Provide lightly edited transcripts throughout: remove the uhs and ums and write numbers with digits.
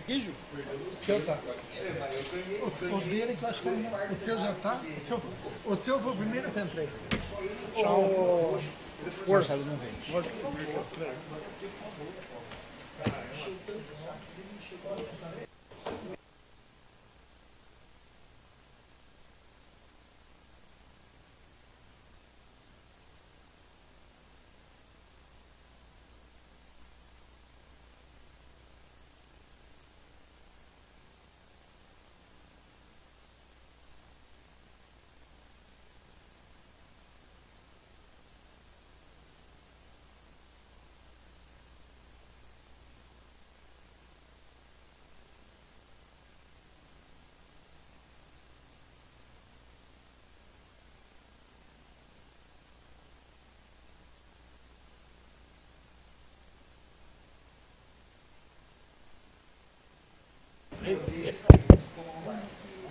aqui, Ju? O seu tá. O dele que eu acho que o seu já tá. O seu foi o primeiro que eu entrei. Tchau. Força, ele não vem. Vamos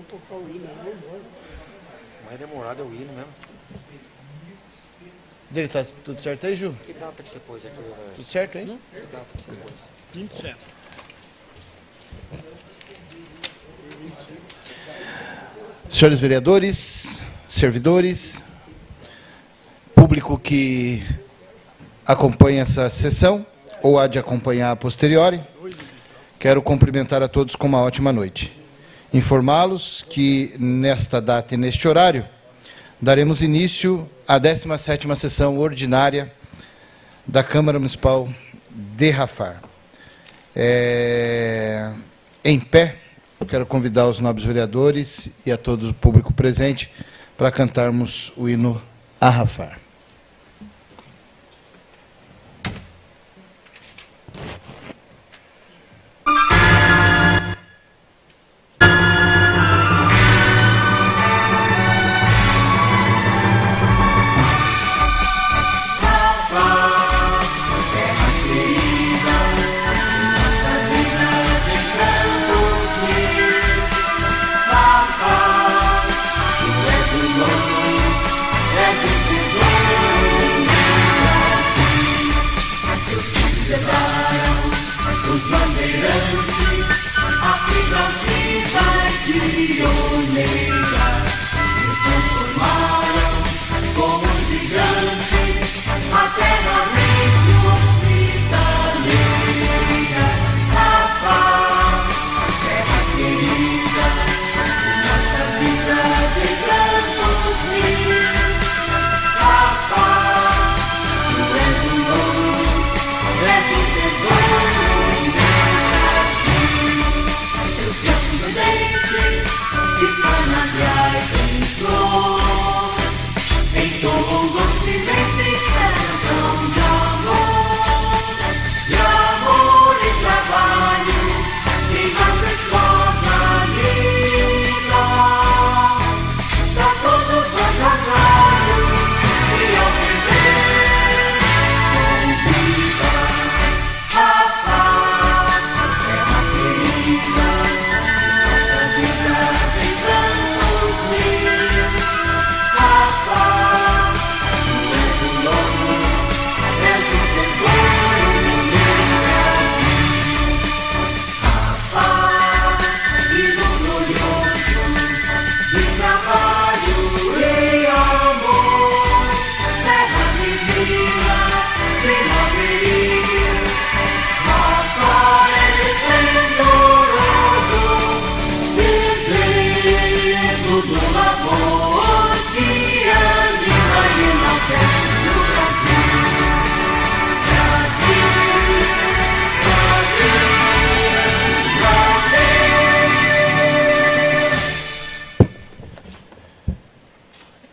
tocar o hino aí, O mais demorado é o hino mesmo. Dele tá tudo certo aí, Ju? Que data que você pôs aqui, velho? Tudo certo aí? Que data que você pôs? 27. Senhores vereadores, servidores, público que acompanha essa sessão ou há de acompanhar a posteriori, quero cumprimentar a todos com uma ótima noite. Informá-los que nesta data e neste horário daremos início à 17ª sessão ordinária da Câmara Municipal de Rafar. Em pé, quero convidar os nobres vereadores e a todo o público presente para cantarmos o hino a Rafar.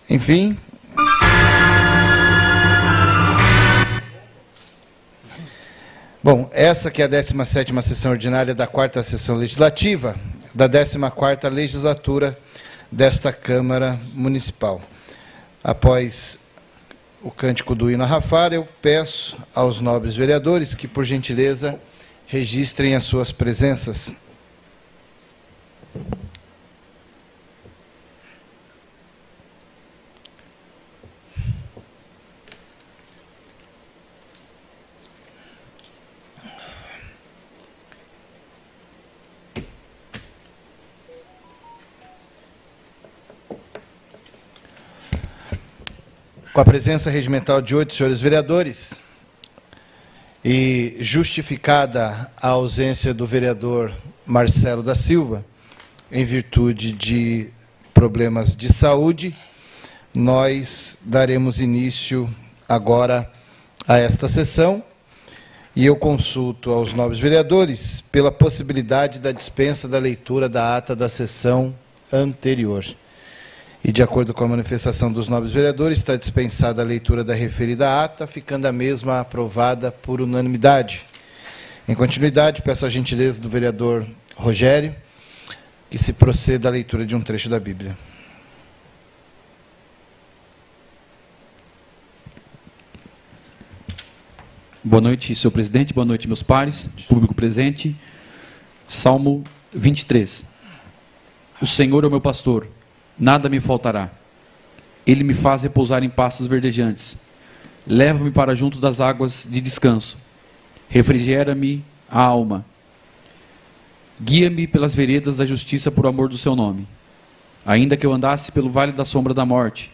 Enfim, bom, essa que é a 17ª sessão ordinária da 4ª sessão legislativa, da 14ª legislatura desta Câmara Municipal. Após o cântico do hino a Rafar, eu peço aos nobres vereadores que, por gentileza, registrem as suas presenças. Com a presença regimental de 8 senhores vereadores e justificada a ausência do vereador Marcelo da Silva, em virtude de problemas de saúde, nós daremos início agora a esta sessão e eu consulto aos nobres vereadores pela possibilidade da dispensa da leitura da ata da sessão anterior. E, de acordo com a manifestação dos nobres vereadores, está dispensada a leitura da referida ata, ficando a mesma aprovada por unanimidade. Em continuidade, peço a gentileza do vereador Rogério que se proceda à leitura de um trecho da Bíblia. Boa noite, senhor presidente. Boa noite, meus pares, público presente. Salmo 23. O Senhor é o meu pastor, nada me faltará. Ele me faz repousar em pastos verdejantes. Leva-me para junto das águas de descanso. Refrigera-me a alma. Guia-me pelas veredas da justiça por amor do seu nome. Ainda que eu andasse pelo vale da sombra da morte,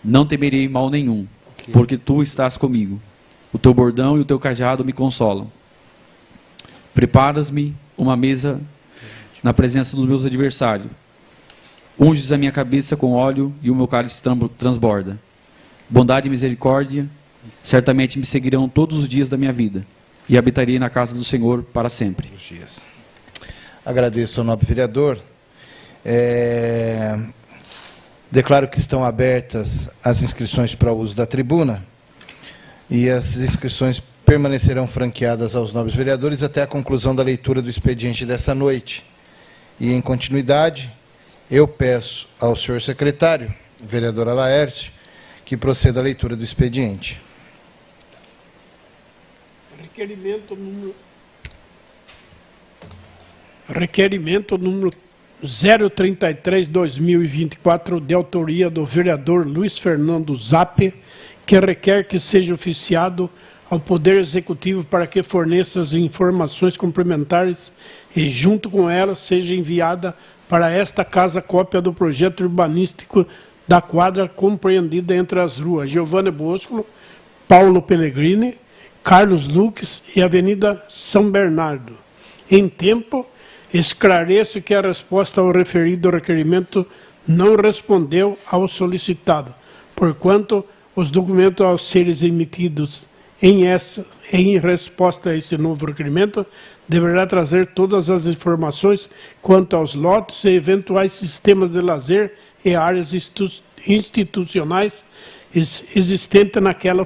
não temerei mal nenhum, porque tu estás comigo. O teu bordão e o teu cajado me consolam. Preparas-me uma mesa na presença dos meus adversários. Unges a minha cabeça com óleo e o meu cálice transborda. Bondade e misericórdia certamente me seguirão todos os dias da minha vida, e habitarei na casa do Senhor para sempre. Agradeço ao nobre vereador. Declaro que estão abertas as inscrições para o uso da tribuna e as inscrições permanecerão franqueadas aos nobres vereadores até a conclusão da leitura do expediente dessa noite. E, em continuidade, eu peço ao senhor secretário, vereador Alaércio, que proceda à leitura do expediente. Requerimento número 033/2024, de autoria do vereador Luiz Fernando Zappe, que requer que seja oficiado ao Poder Executivo para que forneça as informações complementares e, junto com elas, seja enviada para esta casa cópia do projeto urbanístico da quadra compreendida entre as ruas Giovanni Bosco, Paulo Pellegrini, Carlos Luques e Avenida São Bernardo. Em tempo, esclareço que a resposta ao referido requerimento não respondeu ao solicitado, porquanto os documentos a serem emitidos em resposta a esse novo requerimento deverá trazer todas as informações quanto aos lotes e eventuais sistemas de lazer e áreas institucionais existentes naquela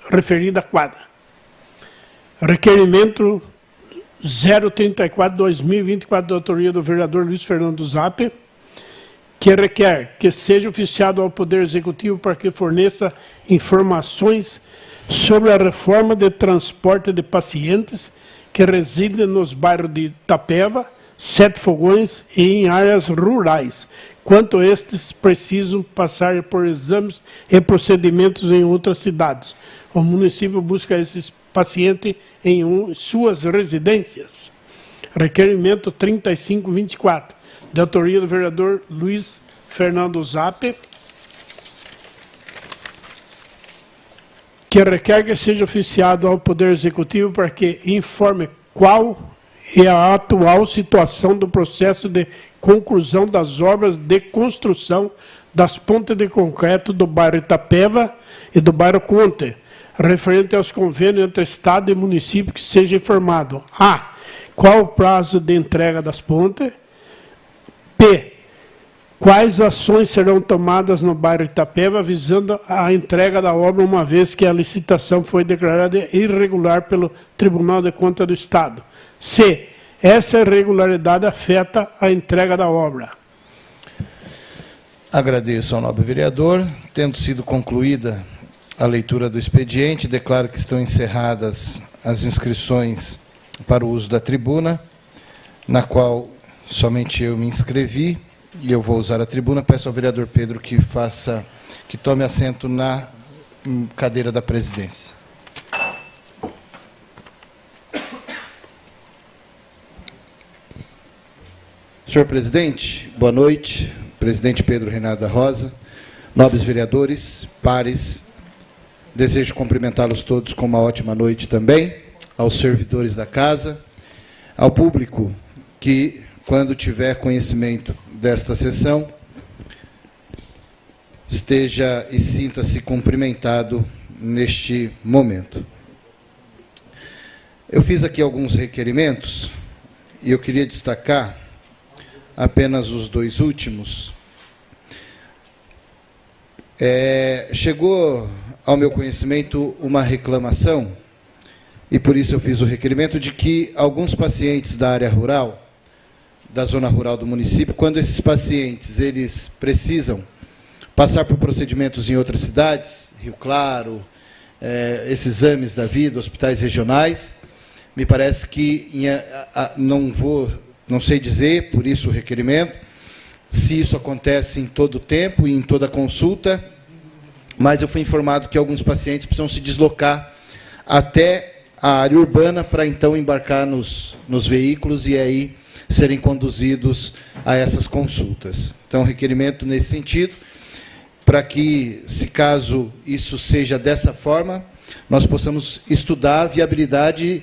referida quadra. Requerimento 034/2024, da autoria do vereador Luiz Fernando Zappe, que requer que seja oficiado ao Poder Executivo para que forneça informações sobre a reforma de transporte de pacientes que residem nos bairros de Itapeva, Sete Fogões e em áreas rurais, quanto estes precisam passar por exames e procedimentos em outras cidades. O município busca esses pacientes em suas residências. Requerimento 35/24, de autoria do vereador Luiz Fernando Zappe, que requer que seja oficiado ao Poder Executivo para que informe qual é a atual situação do processo de conclusão das obras de construção das pontes de concreto do bairro Itapeva e do bairro Conte, referente aos convênios entre Estado e município, que seja informado: a. Qual o prazo de entrega das pontes? b. Quais ações serão tomadas no bairro Itapeva visando a entrega da obra, uma vez que a licitação foi declarada irregular pelo Tribunal de Contas do Estado? C. Essa irregularidade afeta a entrega da obra. Agradeço ao nobre vereador. Tendo sido concluída a leitura do expediente, declaro que estão encerradas as inscrições para o uso da tribuna, na qual somente eu me inscrevi, e eu vou usar a tribuna. Peço ao vereador Pedro que tome assento na cadeira da presidência. Senhor presidente, boa noite. Presidente Pedro Reinaldo da Rosa, nobres vereadores, pares, Desejo cumprimentá-los todos com uma ótima noite também, aos servidores da casa, ao público que, quando tiver conhecimento desta sessão, esteja e sinta-se cumprimentado neste momento. Eu fiz aqui alguns requerimentos e eu queria destacar apenas os dois últimos. Chegou ao meu conhecimento uma reclamação, e por isso eu fiz o requerimento, de que alguns pacientes da área rural, da zona rural do município, quando esses pacientes eles precisam passar por procedimentos em outras cidades, Rio Claro, esses exames da vida, hospitais regionais, me parece que, não sei dizer, por isso o requerimento, se isso acontece em todo o tempo e em toda consulta, mas eu fui informado que alguns pacientes precisam se deslocar até a área urbana para então embarcar nos veículos e aí serem conduzidos a essas consultas. Então, requerimento nesse sentido, para que, se caso isso seja dessa forma, nós possamos estudar a viabilidade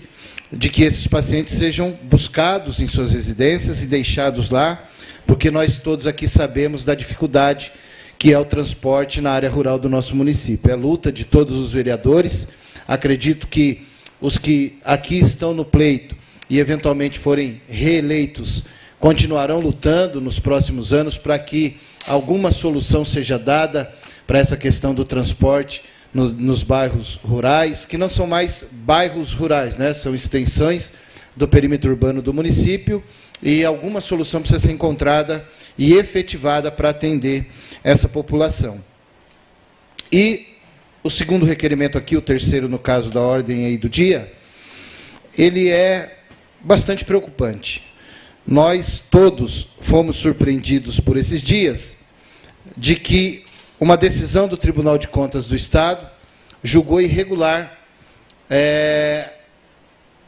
de que esses pacientes sejam buscados em suas residências e deixados lá, porque nós todos aqui sabemos da dificuldade que é o transporte na área rural do nosso município. É a luta de todos os vereadores. Acredito que os que aqui estão no pleito e eventualmente forem reeleitos continuarão lutando nos próximos anos para que alguma solução seja dada para essa questão do transporte nos bairros rurais, que não são mais bairros rurais, né? São extensões do perímetro urbano do município, e alguma solução precisa ser encontrada e efetivada para atender essa população. E o segundo requerimento aqui, o terceiro no caso da ordem aí do dia, ele é bastante preocupante. Nós todos fomos surpreendidos por esses dias de que uma decisão do Tribunal de Contas do Estado julgou irregular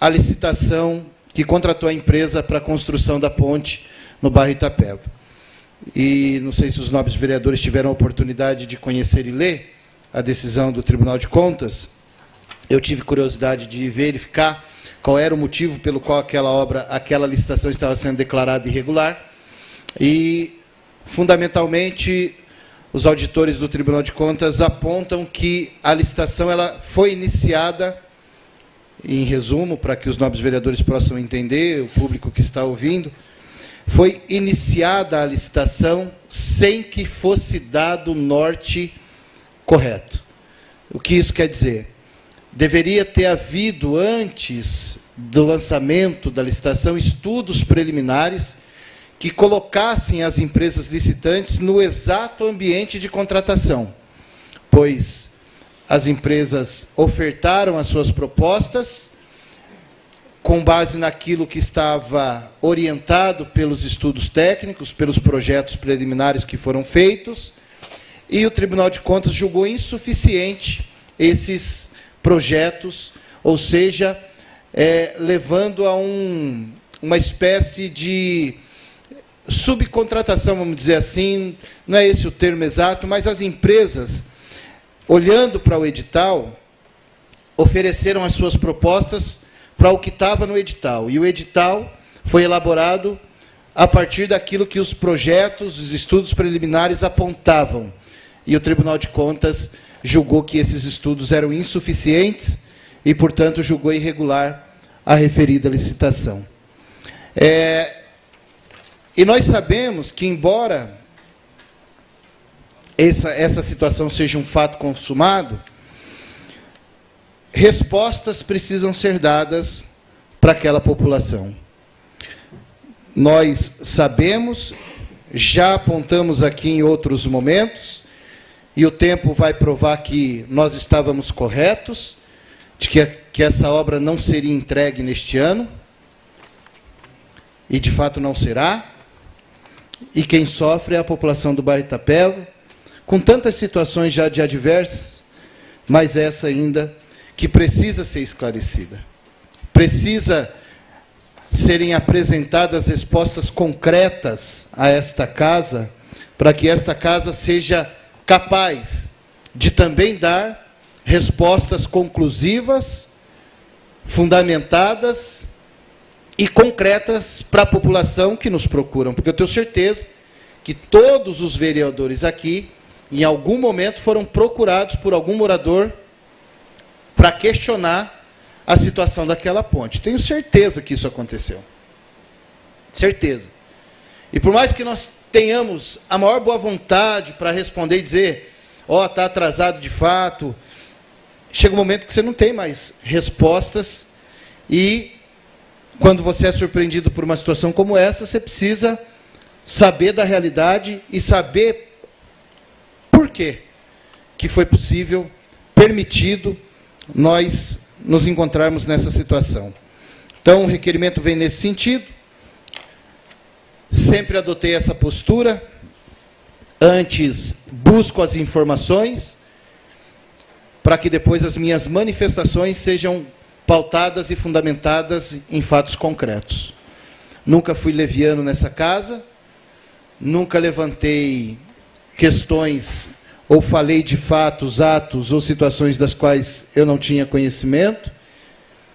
a licitação que contratou a empresa para a construção da ponte no bairro Itapeva. E não sei se os nobres vereadores tiveram a oportunidade de conhecer e ler a decisão do Tribunal de Contas. Eu tive curiosidade de verificar qual era o motivo pelo qual aquela licitação estava sendo declarada irregular. E, fundamentalmente, os auditores do Tribunal de Contas apontam que a licitação ela foi iniciada, em resumo, para que os nobres vereadores possam entender, o público que está ouvindo, foi iniciada a licitação sem que fosse dado o norte correto. O que isso quer dizer? Deveria ter havido, antes do lançamento da licitação, estudos preliminares que colocassem as empresas licitantes no exato ambiente de contratação, pois as empresas ofertaram as suas propostas com base naquilo que estava orientado pelos estudos técnicos, pelos projetos preliminares que foram feitos, e o Tribunal de Contas julgou insuficiente esses projetos, ou seja, levando a uma espécie de subcontratação, vamos dizer assim, não é esse o termo exato, mas as empresas, olhando para o edital, ofereceram as suas propostas para o que estava no edital. E o edital foi elaborado a partir daquilo que os projetos, os estudos preliminares apontavam. E o Tribunal de Contas julgou que esses estudos eram insuficientes e, portanto, julgou irregular a referida licitação. E nós sabemos que, embora essa situação seja um fato consumado, respostas precisam ser dadas para aquela população. Nós sabemos, já apontamos aqui em outros momentos, e o tempo vai provar que nós estávamos corretos, de que essa obra não seria entregue neste ano, e de fato não será, e quem sofre é a população do bairro Itapeva, com tantas situações já de adversas, mas essa ainda que precisa ser esclarecida. Precisa serem apresentadas respostas concretas a esta casa, para que esta casa seja capaz de também dar respostas conclusivas, fundamentadas e concretas para a população que nos procuram, porque eu tenho certeza que todos os vereadores aqui, em algum momento, foram procurados por algum morador para questionar a situação daquela ponte. Tenho certeza que isso aconteceu. Certeza. E por mais que nós tenhamos a maior boa vontade para responder e dizer, ó, está atrasado de fato, chega um momento que você não tem mais respostas e quando você é surpreendido por uma situação como essa, você precisa saber da realidade e saber por quê que foi possível, permitido, nós nos encontrarmos nessa situação. Então, o requerimento vem nesse sentido. Sempre adotei essa postura. Antes, busco as informações, para que depois as minhas manifestações sejam pautadas e fundamentadas em fatos concretos. Nunca fui leviano nessa casa, nunca levantei questões ou falei de fatos, atos ou situações das quais eu não tinha conhecimento,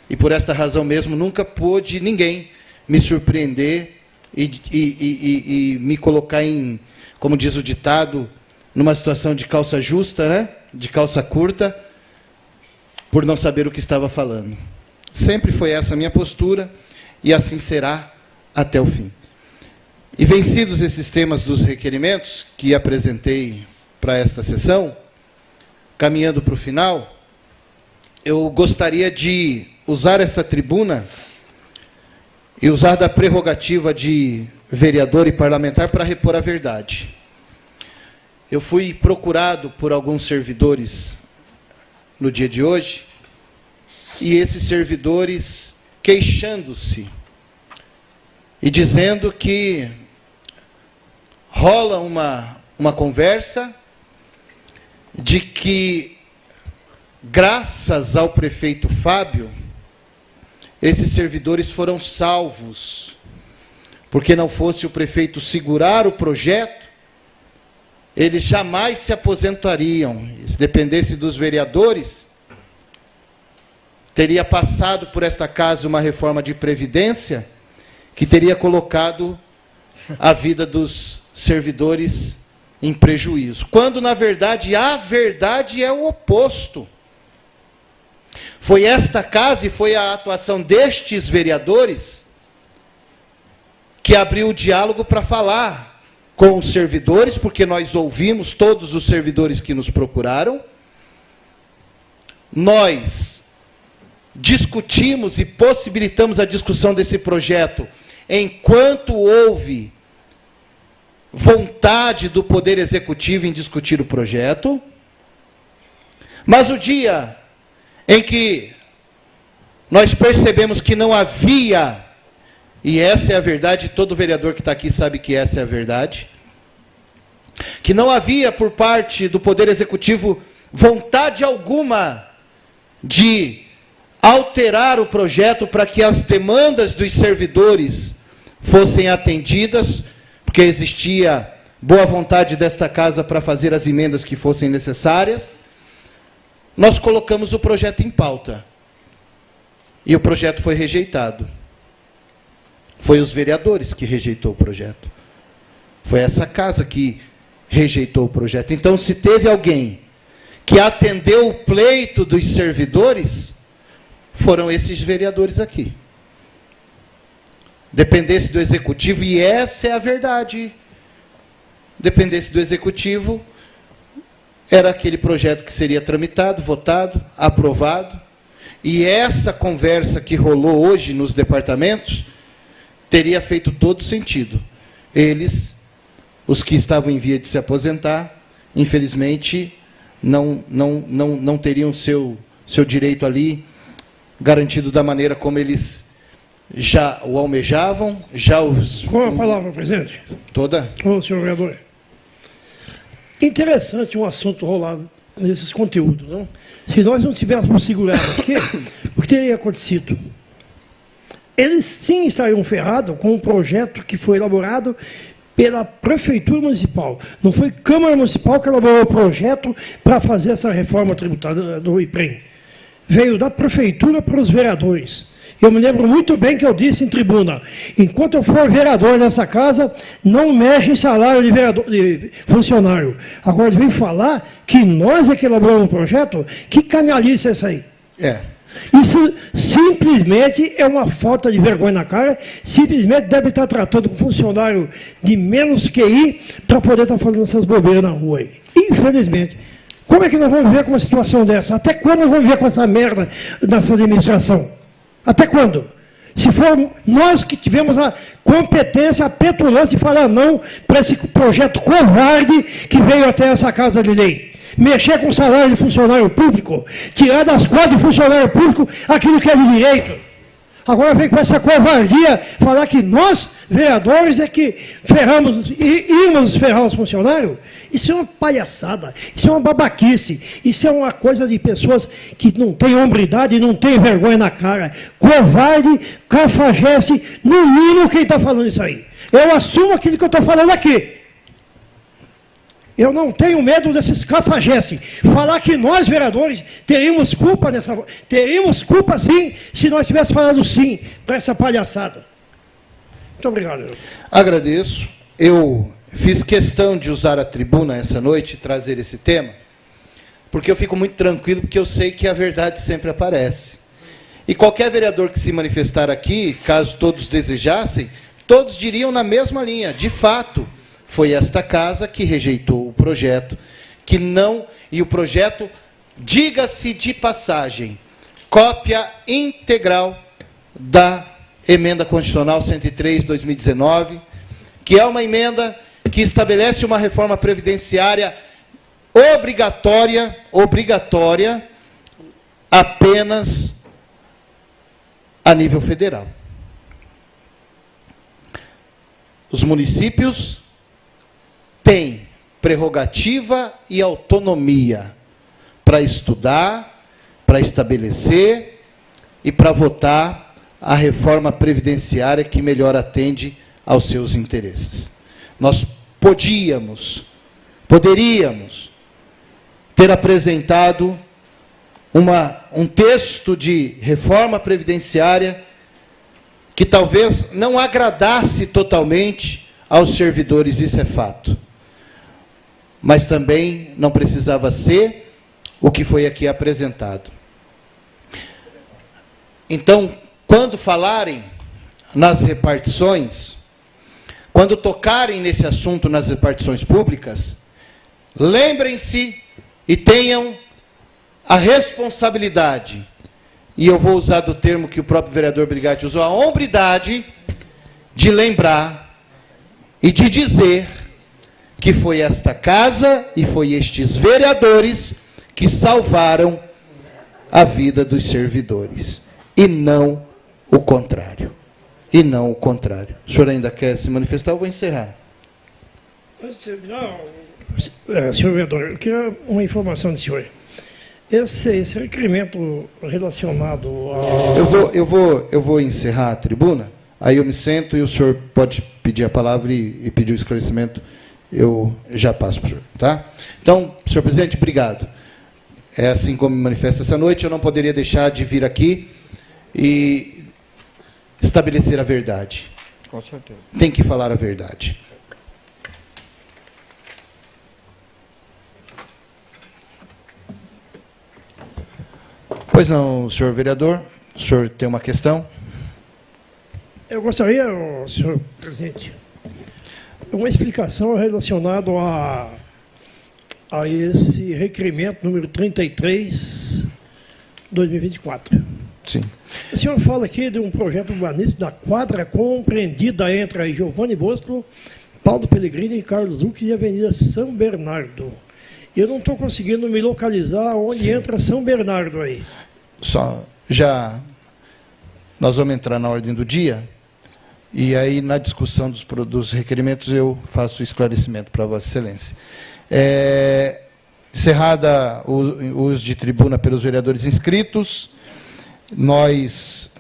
e por esta razão mesmo nunca pôde ninguém me surpreender e me colocar em, como diz o ditado, numa situação de calça justa, né? De calça curta, por não saber o que estava falando. Sempre foi essa a minha postura, e assim será até o fim. E vencidos esses temas dos requerimentos que apresentei para esta sessão, caminhando para o final, eu gostaria de usar esta tribuna e usar da prerrogativa de vereador e parlamentar para repor a verdade. Eu fui procurado por alguns servidores no dia de hoje, e esses servidores queixando-se e dizendo que rola uma conversa de que, graças ao prefeito Fábio, esses servidores foram salvos, porque não fosse o prefeito segurar o projeto, eles jamais se aposentariam. Se dependesse dos vereadores, teria passado por esta casa uma reforma de previdência que teria colocado a vida dos servidores em prejuízo. Quando, na verdade, a verdade é o oposto. Foi esta casa e foi a atuação destes vereadores que abriu o diálogo para falar com os servidores, porque nós ouvimos todos os servidores que nos procuraram. Nós discutimos e possibilitamos a discussão desse projeto enquanto houve vontade do Poder Executivo em discutir o projeto. Mas o dia em que nós percebemos que não havia, e essa é a verdade, todo vereador que está aqui sabe que essa é a verdade, que não havia por parte do Poder Executivo vontade alguma de alterar o projeto para que as demandas dos servidores fossem atendidas, porque existia boa vontade desta casa para fazer as emendas que fossem necessárias, nós colocamos o projeto em pauta. E o projeto foi rejeitado. Foi os vereadores que rejeitou o projeto. Foi essa casa que rejeitou o projeto. Então, se teve alguém que atendeu o pleito dos servidores, foram esses vereadores aqui. Dependesse do Executivo, e essa é a verdade, dependesse do Executivo, era aquele projeto que seria tramitado, votado, aprovado, e essa conversa que rolou hoje nos departamentos teria feito todo sentido. Eles, os que estavam em via de se aposentar, infelizmente, não teriam seu direito ali garantido da maneira como eles já o almejavam, já os... Com a palavra, presidente. Toda? Ô, senhor vereador. Interessante um assunto rolado nesses conteúdos, não? Se nós não tivéssemos segurado aqui, o que teria acontecido? Eles sim estariam ferrados com um projeto que foi elaborado pela Prefeitura Municipal. Não foi Câmara Municipal que elaborou o projeto para fazer essa reforma tributária do IPREM. Veio da Prefeitura para os vereadores. Eu me lembro muito bem que eu disse em tribuna, enquanto eu for vereador nessa casa, não mexe em salário de funcionário. Agora ele vem falar que nós é que elaboramos o projeto, que canalice é essa aí? Isso simplesmente é uma falta de vergonha na cara, simplesmente deve estar tratando com funcionário de menos QI para poder estar falando essas bobeiras na rua aí. Infelizmente. Como é que nós vamos viver com uma situação dessa? Até quando nós vamos viver com essa merda nessa administração? Até quando? Se for nós que tivemos a competência, a petulância de falar não para esse projeto covarde que veio até essa casa de lei. Mexer com o salário de funcionário público, tirar das costas de funcionário público aquilo que é de direito. Agora vem com essa covardia falar que nós, vereadores, é que ferramos, íamos ferrar os funcionários. Isso é uma palhaçada, isso é uma babaquice, isso é uma coisa de pessoas que não têm hombridade e não têm vergonha na cara. Covarde, cafajeste, no mínimo quem está falando isso aí. Eu assumo aquilo que eu estou falando aqui. Eu não tenho medo desses cafajestes. Falar que nós, vereadores, teríamos culpa nessa... Teríamos culpa, sim, se nós tivéssemos falado sim para essa palhaçada. Muito obrigado. Agradeço. Eu fiz questão de usar a tribuna essa noite e trazer esse tema, porque eu fico muito tranquilo, porque eu sei que a verdade sempre aparece. E qualquer vereador que se manifestar aqui, caso todos desejassem, todos diriam na mesma linha. De fato, foi esta casa que rejeitou o projeto, que não... E o projeto, diga-se de passagem, cópia integral da Emenda Constitucional 103/2019, que é uma emenda que estabelece uma reforma previdenciária obrigatória apenas a nível federal. Os municípios têm prerrogativa e autonomia para estudar, para estabelecer e para votar a reforma previdenciária que melhor atende aos seus interesses. Nós poderíamos ter apresentado um texto de reforma previdenciária que talvez não agradasse totalmente aos servidores, isso é fato. Mas também não precisava ser o que foi aqui apresentado. Então, quando falarem nas repartições, quando tocarem nesse assunto nas repartições públicas, lembrem-se e tenham a responsabilidade, e eu vou usar do termo que o próprio vereador Brigatti usou, a hombridade de lembrar e de dizer que foi esta casa e foi estes vereadores que salvaram a vida dos servidores, e não o contrário. E não o contrário. O senhor ainda quer se manifestar? Eu vou encerrar. Senhor vereador, eu queria uma informação do senhor. Esse requerimento relacionado ao... Eu vou encerrar a tribuna, aí eu me sento e o senhor pode pedir a palavra e pedir o esclarecimento, eu já passo para o senhor. Tá? Então, senhor presidente, obrigado. É assim como me manifesto essa noite, eu não poderia deixar de vir aqui e estabelecer a verdade. Com certeza. Tem que falar a verdade. Pois não, senhor vereador, o senhor tem uma questão? Eu gostaria, senhor presidente, uma explicação relacionada a esse requerimento número 33, 2024. Sim. O senhor fala aqui de um projeto urbanístico da quadra compreendida entre Giovanni Bosco, Paulo Pellegrini e Carlos Duque e Avenida São Bernardo. Eu não estou conseguindo me localizar onde Sim. entra São Bernardo aí. Nós vamos entrar na ordem do dia, e aí na discussão dos requerimentos eu faço o esclarecimento para Vossa Excelência. Encerrada o uso de tribuna pelos vereadores inscritos, nós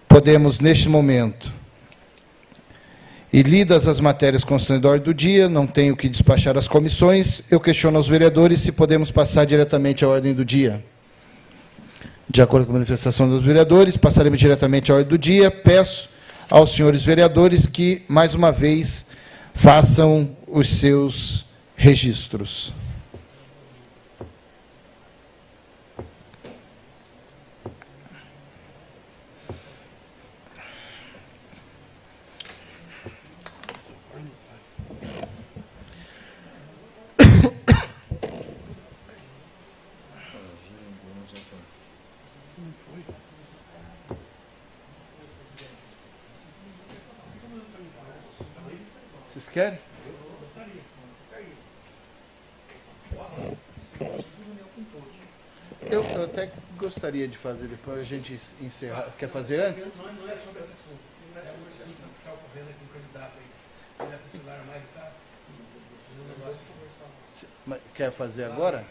podemos, neste momento, E lidas as matérias constantes da ordem do dia, não tenho que despachar as comissões, eu questiono aos vereadores se podemos passar diretamente à ordem do dia. De acordo com a manifestação dos vereadores, passaremos diretamente à ordem do dia. Peço aos senhores vereadores que, mais uma vez, façam os seus registros. Vocês querem? Eu até gostaria de fazer, depois a gente encerrar. Quer fazer antes? Não é sobre esse assunto. Não é sobre esse assunto que está ocorrendo aqui com o candidato aí. Ele é funcionário, mas está precisando negócio. Quer fazer agora?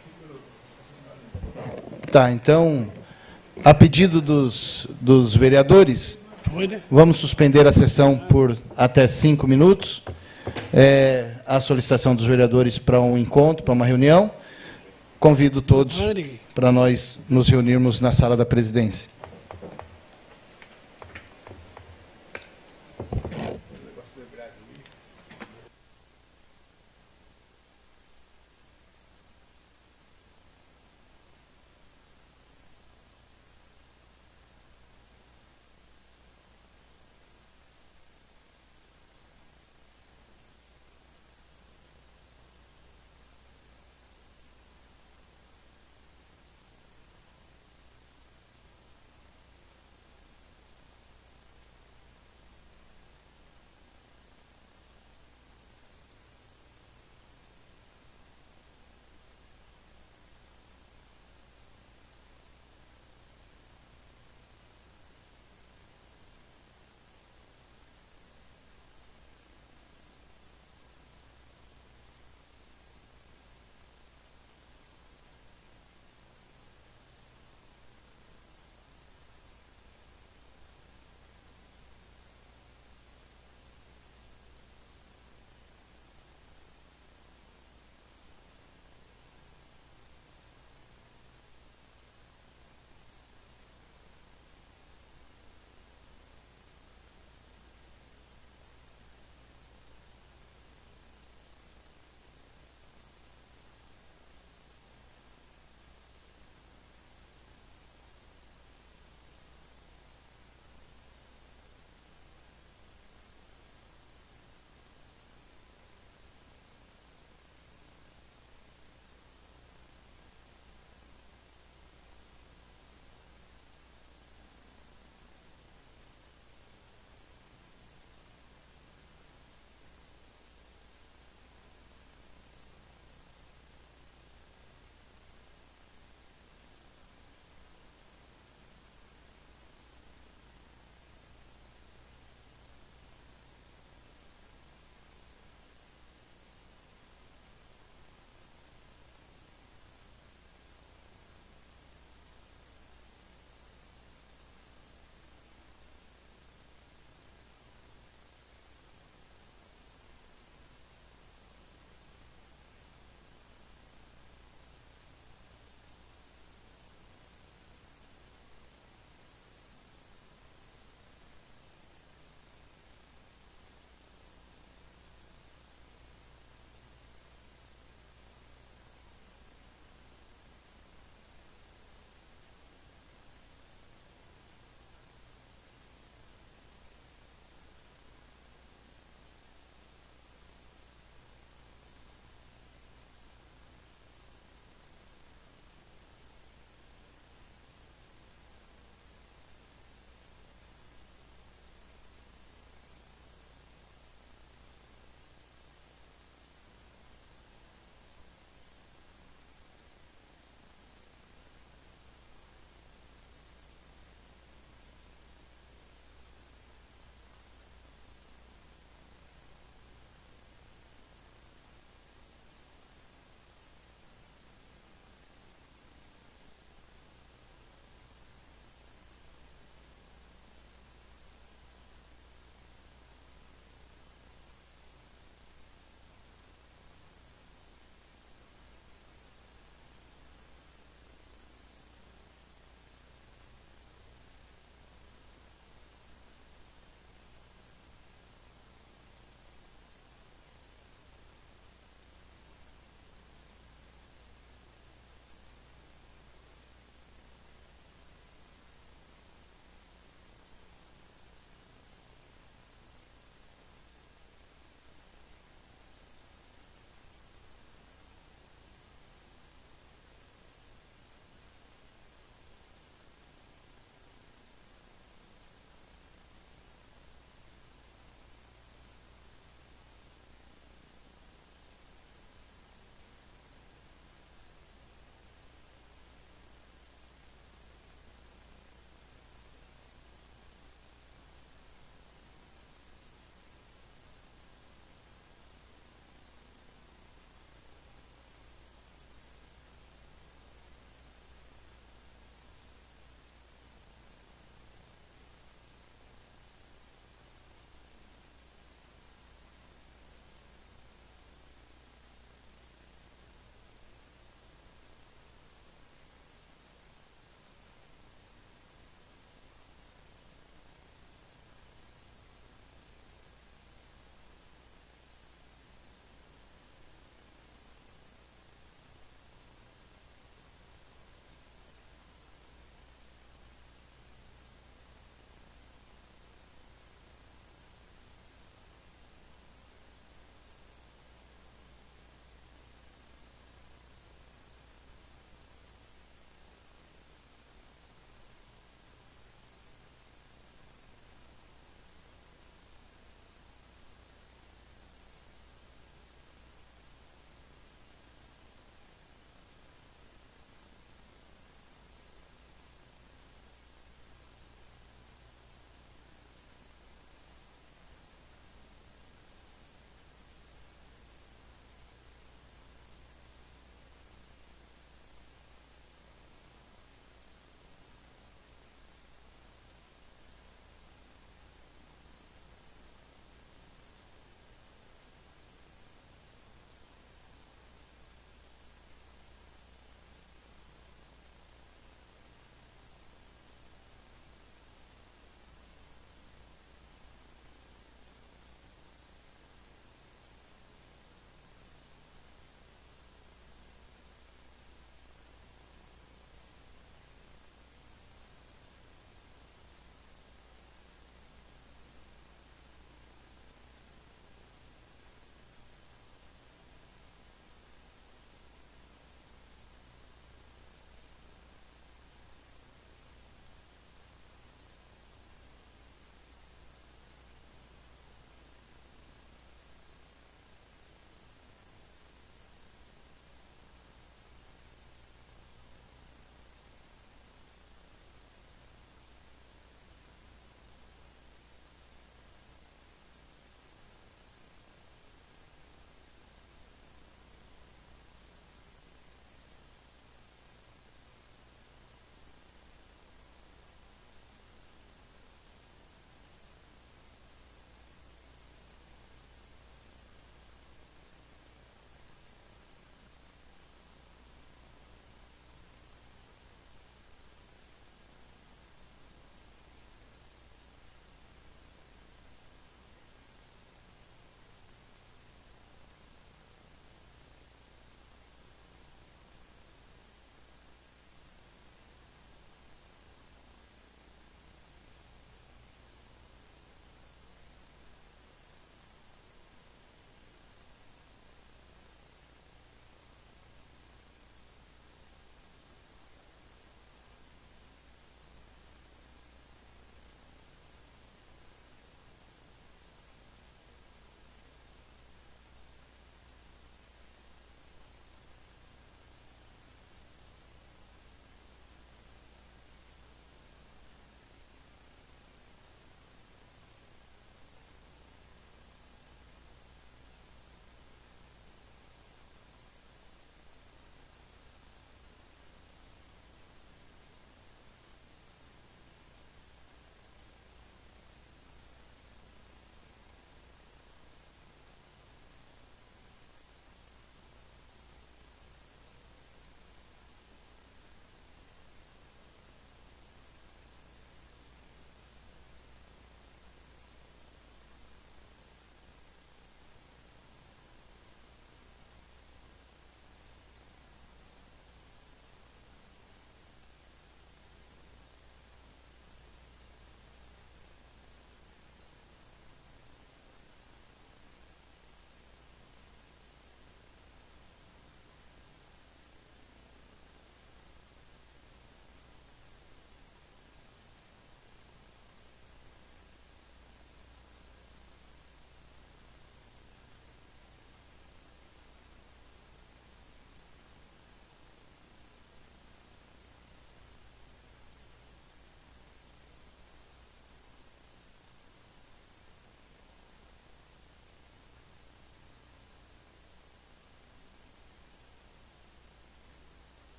Tá, então, a pedido dos vereadores, vamos suspender a sessão por até 5 minutos. A solicitação dos vereadores para um encontro, para uma reunião. Convido todos para nós nos reunirmos na sala da presidência.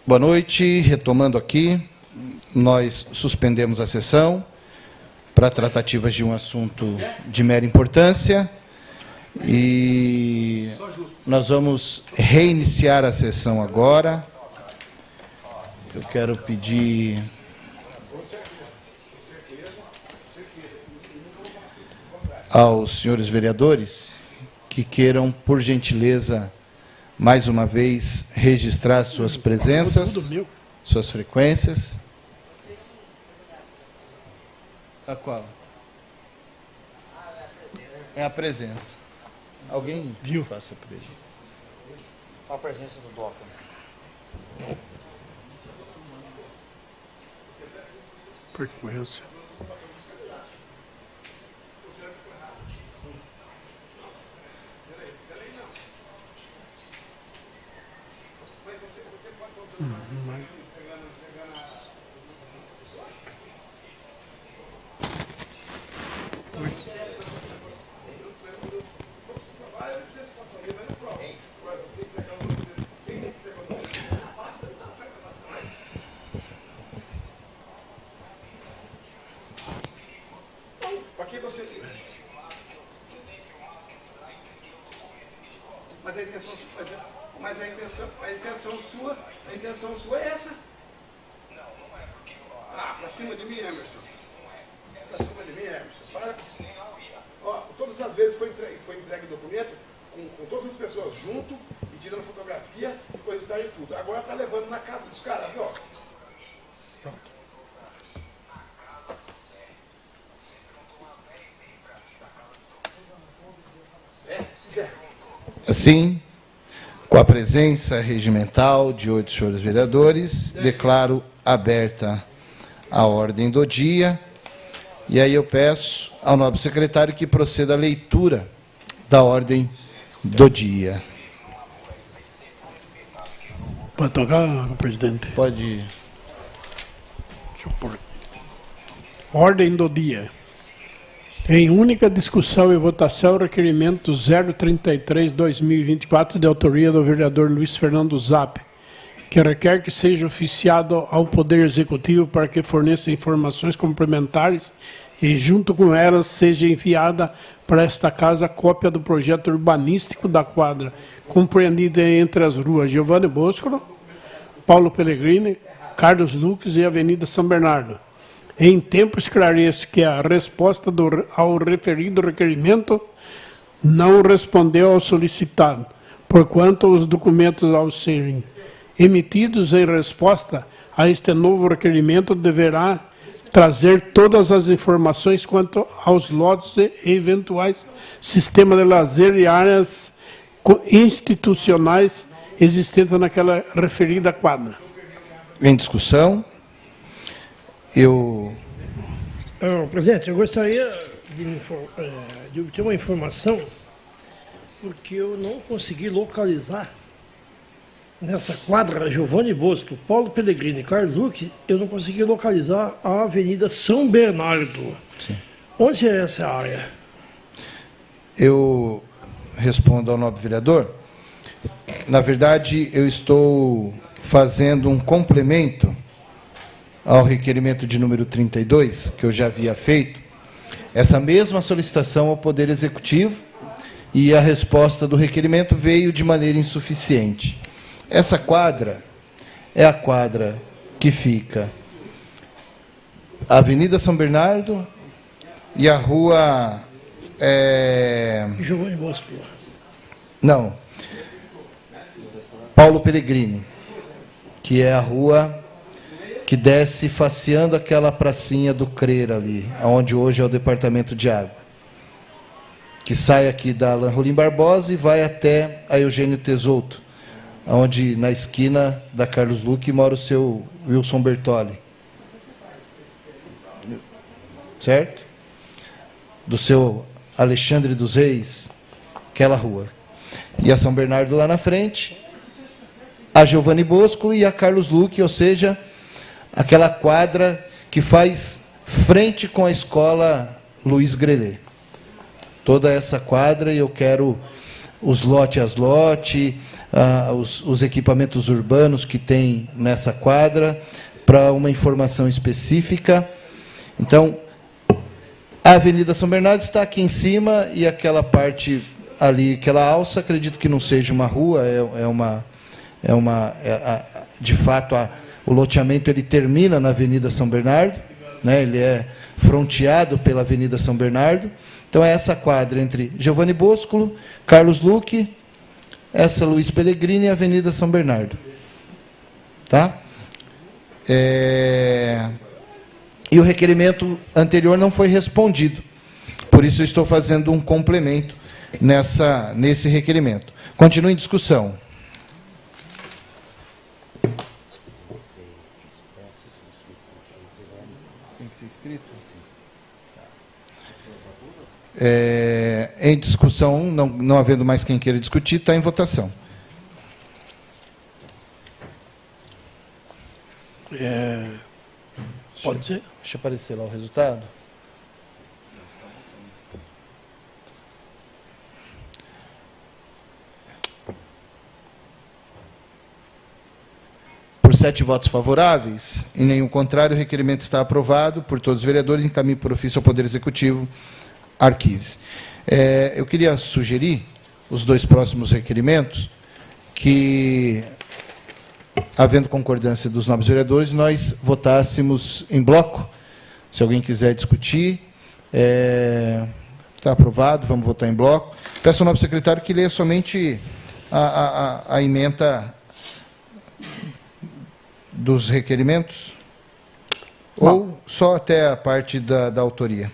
Boa noite. Retomando aqui, nós suspendemos a sessão para tratativas de um assunto de mera importância e nós vamos reiniciar a sessão agora. Eu quero pedir aos senhores vereadores que queiram, por gentileza, mais uma vez, registrar suas presenças, suas frequências. A qual? É a presença. Alguém viu? Faça por aí. A presença do DOCA. Frequência. Mas a intenção sua é essa? Não, não é porque... pra cima de mim, Emerson. Pra cima de mim, Emerson. Para. Ó, todas as vezes foi entregue o documento com todas as pessoas junto e tirando fotografia e coisa e tudo. Agora tá levando na casa dos caras, viu? Pronto. Assim, com a presença regimental de 8 senhores vereadores, declaro aberta a ordem do dia. E aí eu peço ao nobre secretário que proceda à leitura da ordem do dia. Pode tocar, presidente? Pode. Deixa eu pôr aqui. Ordem do dia. Em única discussão e votação, o requerimento 033/2024, de autoria do vereador Luiz Fernando Zapp, que requer que seja oficiado ao Poder Executivo para que forneça informações complementares e, junto com elas, seja enviada para esta casa cópia do projeto urbanístico da quadra, compreendida entre as ruas Giovanni Bosco, Paulo Pellegrini, Carlos Lucas e Avenida São Bernardo. Em tempo, esclareço que a resposta ao referido requerimento não respondeu ao solicitado, porquanto os documentos, ao serem emitidos em resposta a este novo requerimento, deverá trazer todas as informações quanto aos lotes e eventuais sistemas de lazer e áreas institucionais existentes naquela referida quadra. Em discussão. Presidente, eu gostaria de ter uma informação, porque eu não consegui localizar nessa quadra Giovanni Bosco, Paulo Pellegrini e Carlos Luque, eu não consegui localizar a Avenida São Bernardo. Sim. Onde é essa área? Eu respondo ao nobre vereador. Na verdade, eu estou fazendo um complemento ao requerimento de número 32, que eu já havia feito, essa mesma solicitação ao Poder Executivo, e a resposta do requerimento veio de maneira insuficiente. Essa quadra é a quadra que fica a Avenida São Bernardo e a rua... Giovanni Bosco. Não. Paulo Pellegrini, que é a rua que desce faceando aquela pracinha do CRER ali, onde hoje é o Departamento de Água, que sai aqui da Alan Rolim Barbosa e vai até a Eugênio Tesoto, onde na esquina da Carlos Luque mora o seu Wilson Bertoli. Certo? Do seu Alexandre dos Reis, aquela rua. E a São Bernardo lá na frente, a Giovanni Bosco e a Carlos Luque, ou seja, aquela quadra que faz frente com a escola Luiz Grelê. Toda essa quadra, eu quero os lote a lote, os equipamentos urbanos que tem nessa quadra, para uma informação específica. Então, a Avenida São Bernardo está aqui em cima, e aquela parte ali, aquela alça, acredito que não seja uma rua, de fato, o loteamento ele termina na Avenida São Bernardo, né, ele é fronteado pela Avenida São Bernardo. Então, é essa quadra entre Giovanni Bosco, Carlos Luque, essa Luiz Pellegrini e a Avenida São Bernardo. Tá? E o requerimento anterior não foi respondido. Por isso, eu estou fazendo um complemento nesse requerimento. Continua em discussão. Tem que ser escrito? Em discussão, não havendo mais quem queira discutir, está em votação. Pode ser? Deixa aparecer lá o resultado. Por 7 votos favoráveis e nenhum contrário, o requerimento está aprovado por todos os vereadores. Encaminho por ofício ao Poder Executivo. Arquive-se. Eu queria sugerir os 2 próximos requerimentos que, havendo concordância dos nobres vereadores, nós votássemos em bloco. Se alguém quiser discutir, está aprovado, vamos votar em bloco. Peço ao nobre secretário que leia somente a ementa dos requerimentos, ou só até a parte da autoria.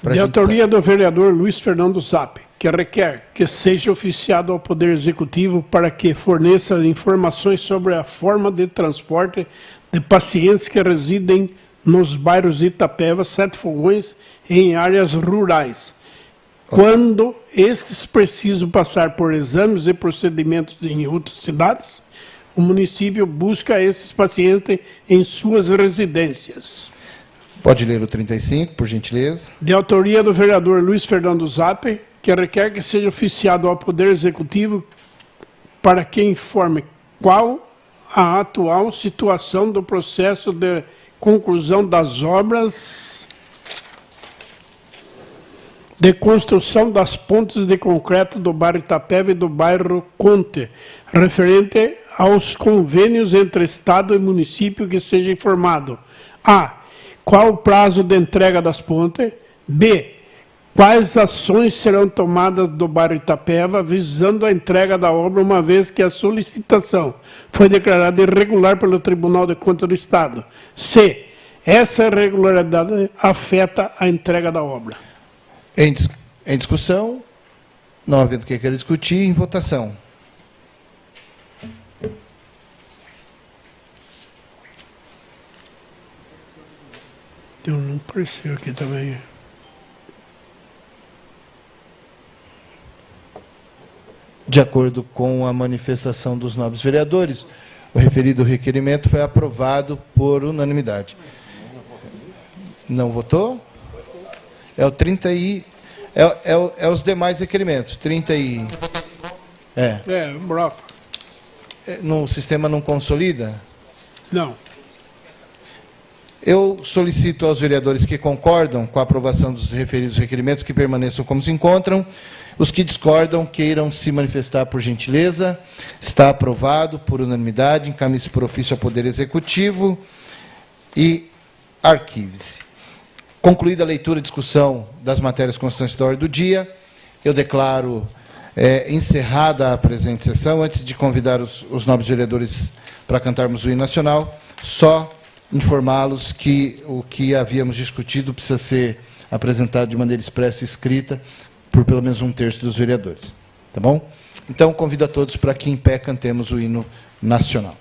De autoria do vereador Luiz Fernando Zapp, que requer que seja oficiado ao Poder Executivo para que forneça informações sobre a forma de transporte de pacientes que residem nos bairros Itapeva, Sete Fogões e em áreas rurais, quando estes precisam passar por exames e procedimentos em outras cidades. O município busca esses pacientes em suas residências. Pode ler o 35, por gentileza. De autoria do vereador Luiz Fernando Zapp, que requer que seja oficiado ao Poder Executivo para que informe qual a atual situação do processo de conclusão das obras de construção das pontes de concreto do bairro Itapeva e do bairro Conte, referente aos convênios entre Estado e município, que seja informado: a. Qual o prazo de entrega das pontes? B. Quais ações serão tomadas do bairro Itapeva visando a entrega da obra, uma vez que a solicitação foi declarada irregular pelo Tribunal de Contas do Estado? C. Essa irregularidade afeta a entrega da obra. Em discussão, não havendo quem queira discutir, em votação. Não apareceu aqui também. De acordo com a manifestação dos nobres vereadores, o referido requerimento foi aprovado por unanimidade. Não votou? É o 30 e... É os demais requerimentos. 30 e... bloco. No sistema não consolida? Não. Eu solicito aos vereadores que concordam com a aprovação dos referidos requerimentos que permaneçam como se encontram. Os que discordam queiram se manifestar por gentileza. Está aprovado por unanimidade. Encaminhe-se por ofício ao Poder Executivo e arquive-se. Concluída a leitura e discussão das matérias constantes da ordem do dia, eu declaro encerrada a presente sessão. Antes de convidar os nobres vereadores para cantarmos o hino nacional, só informá-los que o que havíamos discutido precisa ser apresentado de maneira expressa e escrita por pelo menos 1/3 dos vereadores. Tá bom? Então, convido a todos para que em pé cantemos o hino nacional.